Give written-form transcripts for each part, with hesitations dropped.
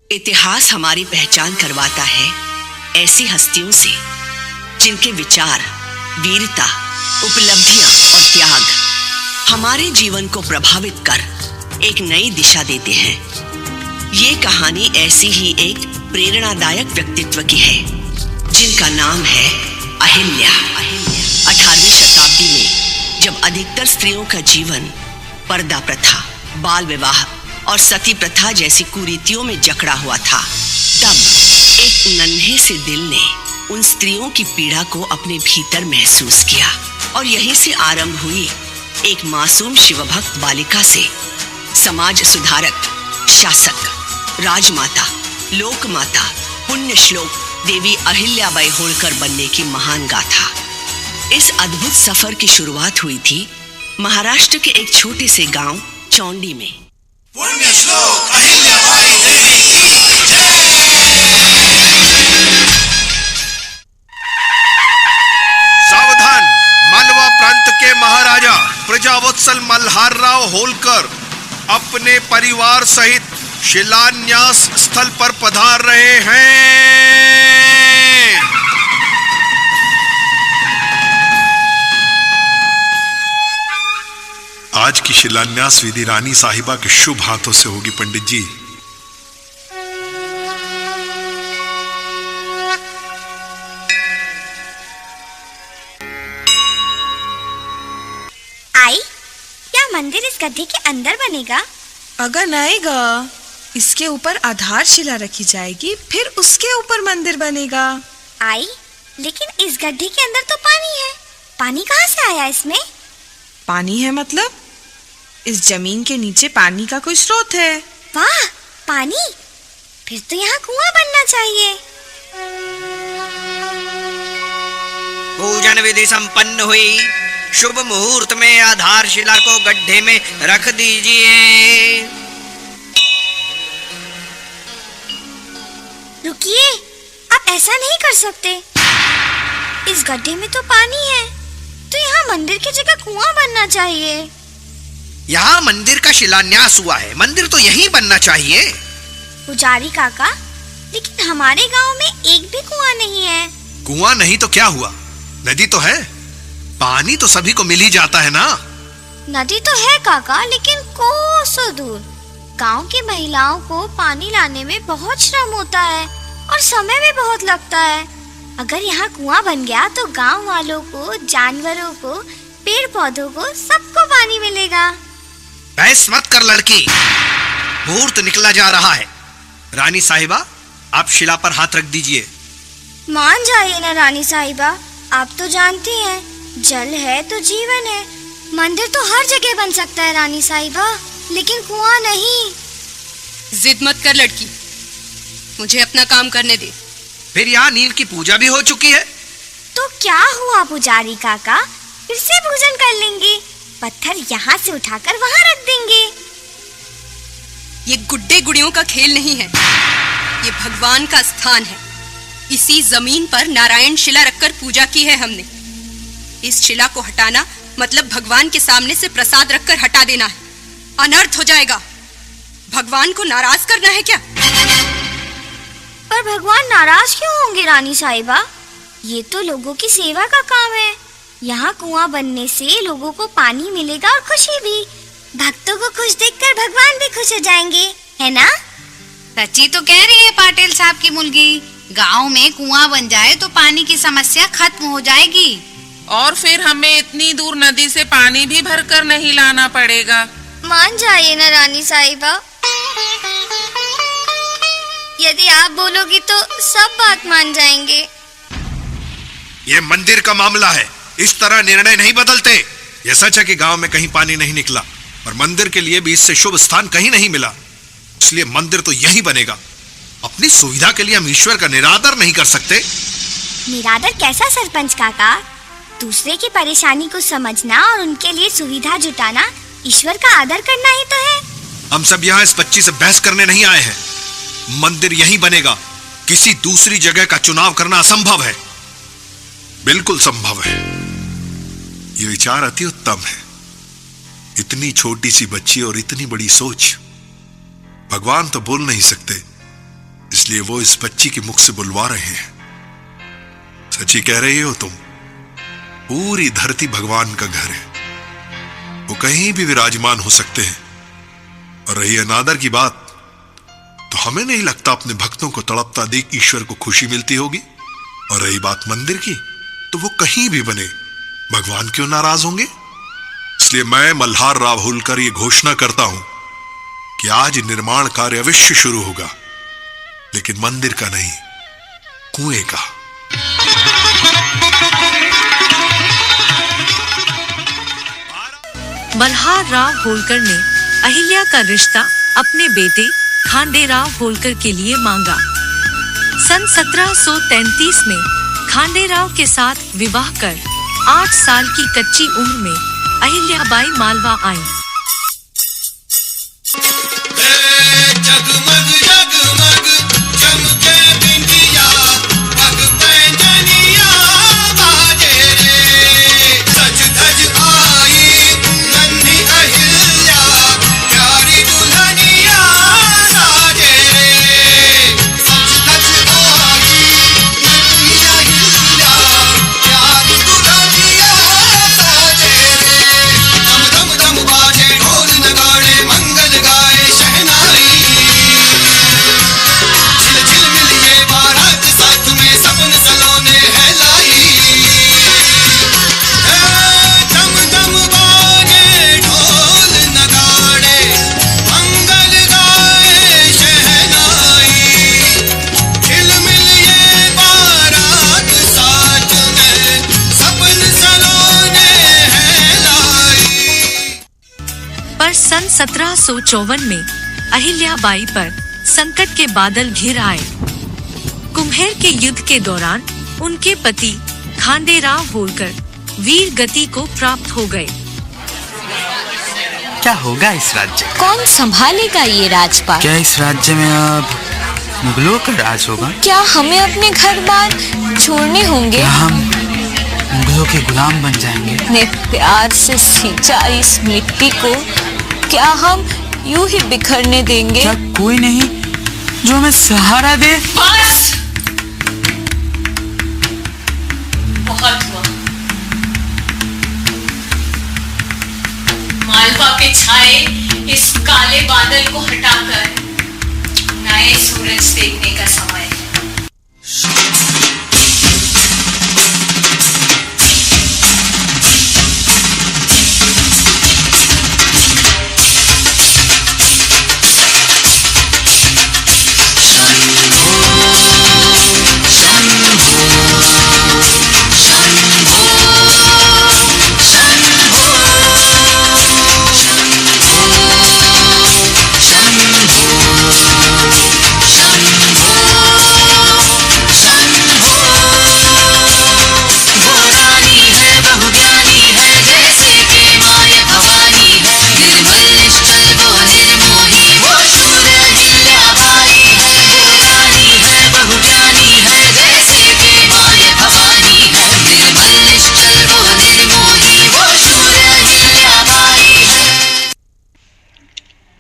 इतिहास हमारी पहचान करवाता है ऐसी हस्तियों से जिनके विचार, वीरता, उपलब्धियां और त्याग हमारे जीवन को प्रभावित कर एक नई दिशा देते हैं। ये कहानी ऐसी ही एक प्रेरणादायक व्यक्तित्व की है जिनका नाम है अहिल्या। 18वीं शताब्दी में जब अधिकतर स्त्रियों का जीवन पर्दा प्रथा, बाल विवाह और सती प्रथा जैसी कुरीतियों में जकड़ा हुआ था, तब एक नन्हे से दिल ने उन स्त्रियों की पीड़ा को अपने भीतर महसूस किया और यहीं से आरंभ हुई एक मासूम शिवभक्त बालिका से समाज सुधारक, शासक, राजमाता, लोकमाता, पुण्य श्लोक देवी अहिल्याबाई होळकर बनने की महान गाथा। इस अद्भुत सफर की शुरुआत हुई थी महाराष्ट्र के एक छोटे से गांव चौंडी में। पुण्य श्लोक अहिल्याबाई देवी की जय। सावधान! मालवा प्रांत के महाराजा प्रजावत्सल मल्हारराव होलकर अपने परिवार सहित शिलान्यास स्थल पर पधार रहे हैं। आज की शिलान्यास विधि रानी साहिबा के शुभ हाथों से होगी पंडित जी। आई, क्या मंदिर इस गड्ढे के अंदर बनेगा? अगर आएगा, इसके ऊपर आधारशिला रखी जाएगी, फिर उसके ऊपर मंदिर बनेगा। आई, लेकिन इस गड्ढे के अंदर तो पानी है। पानी कहाँ से आया इसमें? पानी है मतलब? इस जमीन के नीचे पानी का कोई स्रोत है। वाह, पानी! फिर तो यहाँ कुआं बनना चाहिए। पूजन विधि संपन्न हुई। शुभ मुहूर्त में आधारशिला को गड्ढे में रख दीजिए। रुकिए, आप ऐसा नहीं कर सकते। इस गड्ढे में तो पानी है, तो यहाँ मंदिर की जगह कुआं बनना चाहिए। यहाँ मंदिर का शिलान्यास हुआ है, मंदिर तो यहीं बनना चाहिए। पुजारी काका, लेकिन हमारे गांव में एक भी कुआं नहीं है। कुआं नहीं तो क्या हुआ, नदी तो है। पानी तो सभी को मिल ही जाता है ना। नदी तो है काका, लेकिन कोसों दूर। गांव की महिलाओं को पानी लाने में बहुत श्रम होता है और समय भी बहुत लगता है। अगर यहाँ कुआं बन गया तो गांव वालों को, जानवरों को, पेड़ पौधों को, सबको पानी मिलेगा। बहस मत कर लड़की, मुहूर्त निकला जा रहा है। रानी साहिबा, आप शिला पर हाथ रख दीजिए। मान जाइए ना रानी साहिबा, आप तो जानती हैं, जल है तो जीवन है। मंदिर तो हर जगह बन सकता है रानी साहिबा, लेकिन कुआं नहीं। जिद मत कर लड़की, मुझे अपना काम करने दे। फिर यहाँ नील की पूजा भी हो चुकी है। तो क्या हुआ पुजारी काका, फिर से पूजन कर लेंगे। पत्थर यहाँ से उठाकर वहाँ रख देंगे। ये गुड्डे गुड़ियों का खेल नहीं है, ये भगवान का स्थान है। इसी जमीन पर नारायण शिला रखकर पूजा की है हमने। इस शिला को हटाना मतलब भगवान के सामने से प्रसाद रखकर हटा देना है। अनर्थ हो जाएगा। भगवान को नाराज करना है क्या? पर भगवान नाराज क्यों होंगे रानी साहिबा? ये तो लोगों की सेवा का काम है। यहाँ कुआं बनने से लोगों को पानी मिलेगा और खुशी भी। भक्तों को खुश देखकर भगवान भी खुश हो जाएंगे, है ना? सच्ची तो कह रही है पाटिल साहब की मुलगी। गांव में कुआं बन जाए तो पानी की समस्या खत्म हो जाएगी और फिर हमें इतनी दूर नदी से पानी भी भरकर नहीं लाना पड़ेगा। मान जाइए ना रानी साहिबा, यदि आप बोलोगी तो सब बात मान जाएंगे। ये मंदिर का मामला है, इस तरह निर्णय नहीं बदलते। यह सच है कि गांव में कहीं पानी नहीं निकला और मंदिर के लिए भी इससे शुभ स्थान कहीं नहीं मिला, इसलिए मंदिर तो यही बनेगा। अपनी सुविधा के लिए हम ईश्वर का निरादर नहीं कर सकते। निरादर कैसा सरपंच काका? दूसरे की परेशानी को समझना और उनके लिए सुविधा जुटाना ईश्वर का आदर करना ही तो है। हम सब यहाँ इस बच्ची से बहस करने नहीं आए हैं। मंदिर यहीं बनेगा, किसी दूसरी जगह का चुनाव करना असंभव है। बिल्कुल संभव है। ये विचार अति उत्तम है। इतनी छोटी सी बच्ची और इतनी बड़ी सोच। भगवान तो बोल नहीं सकते, इसलिए वो इस बच्ची के मुख से बुलवा रहे हैं। सच्ची कह रही हो तुम। पूरी धरती भगवान का घर है, वो कहीं भी विराजमान हो सकते हैं। और रही अनादर की बात, तो हमें नहीं लगता अपने भक्तों को तड़पता देख ईश्वर को खुशी मिलती होगी। और रही बात मंदिर की, तो वो कहीं भी बने, भगवान क्यों नाराज होंगे। इसलिए मैं मल्हार राव होलकर ये घोषणा करता हूं कि आज निर्माण कार्य अवश्य शुरू होगा, लेकिन मंदिर का नहीं, कुएं का। मल्हार राव होलकर ने अहिल्या का रिश्ता अपने बेटे खांडेराव होलकर के लिए मांगा। सन 1733 में खांडेराव के साथ विवाह कर 8 साल की कच्ची उम्र में अहिल्याबाई मालवा आईं। जगमग जगमग चमके बिंदिया, पग पैंजनिया बाजे रे। सज धज आई नन्ही अहिल्या, प्यारी दुल्हनिया साजे रे। सज धज आई नन्ही अहिल्या, प्यारी दुल्हनिया साजे रे। दम दम दम बाजे ढोल नगाड़े, मंगल गाए शहनाई। झिल झिल मिलिए बारात साथ में, सपन सलोने है लाई। दम दम बाजे ढोल नगाड़े, मंगल गाए शहनाई। झिल मिलिए बारात साथ में, सपन सलोने है लाई। पर सन 1754 में अहिल्याबाई पर संकट के बादल घिर आए। कुम्हेर के युद्ध के दौरान उनके पति खांडेराव होलकर वीर गति को प्राप्त हो गए। क्या होगा इस राज्य का? कौन संभालेगा ये राजपाट? क्या इस राज्य में अब मुगलों का राज होगा? क्या हमें अपने घर बार छोड़ने होंगे? क्या हम मुगलों के गुलाम बन जाएंगे? ने प्यार से सींचा इस मिट्टी को, क्या हम यूं ही बिखरने देंगे? क्या कोई नहीं जो हमें सहारा दे? बस बहुत हुआ। मालवा पे छाए इस काले बादल को हटाकर नए सूरज देखने का समय है।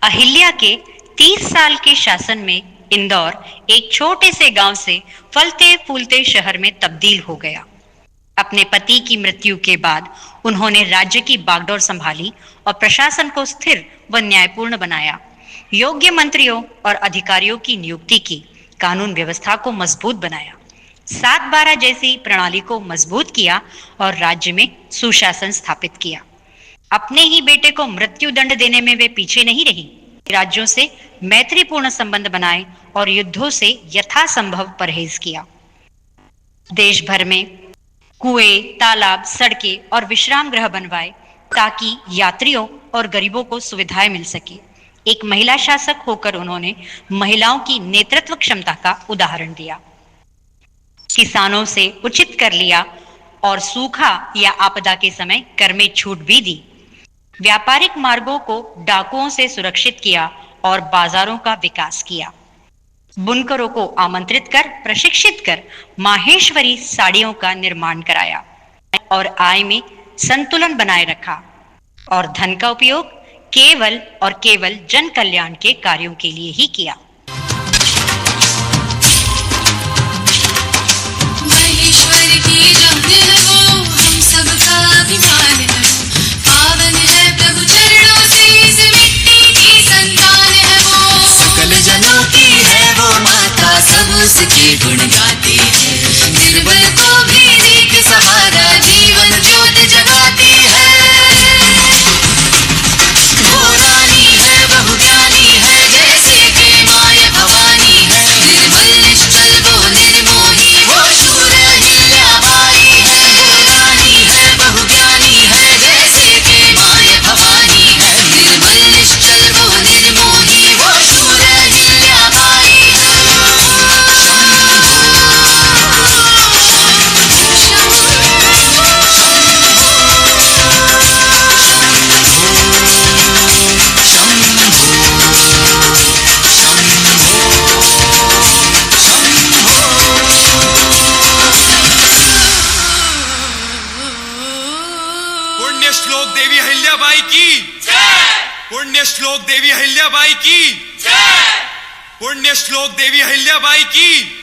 अहिल्या के 30 साल के शासन में इंदौर एक छोटे से गांव से फलते फूलते शहर में तब्दील हो गया। अपने पति की मृत्यु के बाद उन्होंने राज्य की बागडोर संभाली और प्रशासन को स्थिर व न्यायपूर्ण बनाया। योग्य मंत्रियों और अधिकारियों की नियुक्ति की, कानून व्यवस्था को मजबूत बनाया, 7/12 जैसी प्रणाली को मजबूत किया और राज्य में सुशासन स्थापित किया। अपने ही बेटे को मृत्यु दंड देने में वे पीछे नहीं रही। राज्यों से मैत्रीपूर्ण संबंध बनाए और युद्धों से यथासंभव परहेज किया। देश भर में कुएं, तालाब, सड़कें और विश्राम गृह बनवाए ताकि यात्रियों और गरीबों को सुविधाएं मिल सके। एक महिला शासक होकर उन्होंने महिलाओं की नेतृत्व क्षमता का उदाहरण दिया। किसानों से उचित कर लिया और सूखा या आपदा के समय कर में छूट भी दी। व्यापारिक मार्गों को डाकुओं से सुरक्षित किया और बाजारों का विकास किया। बुनकरों को आमंत्रित कर प्रशिक्षित कर माहेश्वरी साड़ियों का निर्माण कराया और आय में संतुलन बनाए रखा और धन का उपयोग केवल और केवल जन कल्याण के कार्यों के लिए ही किया। श्लोक देवी अहिल्याबाई की पुण्य श्लोक देवी अहिल्याबाई की पुण्य श्लोक देवी अहिल्याबाई की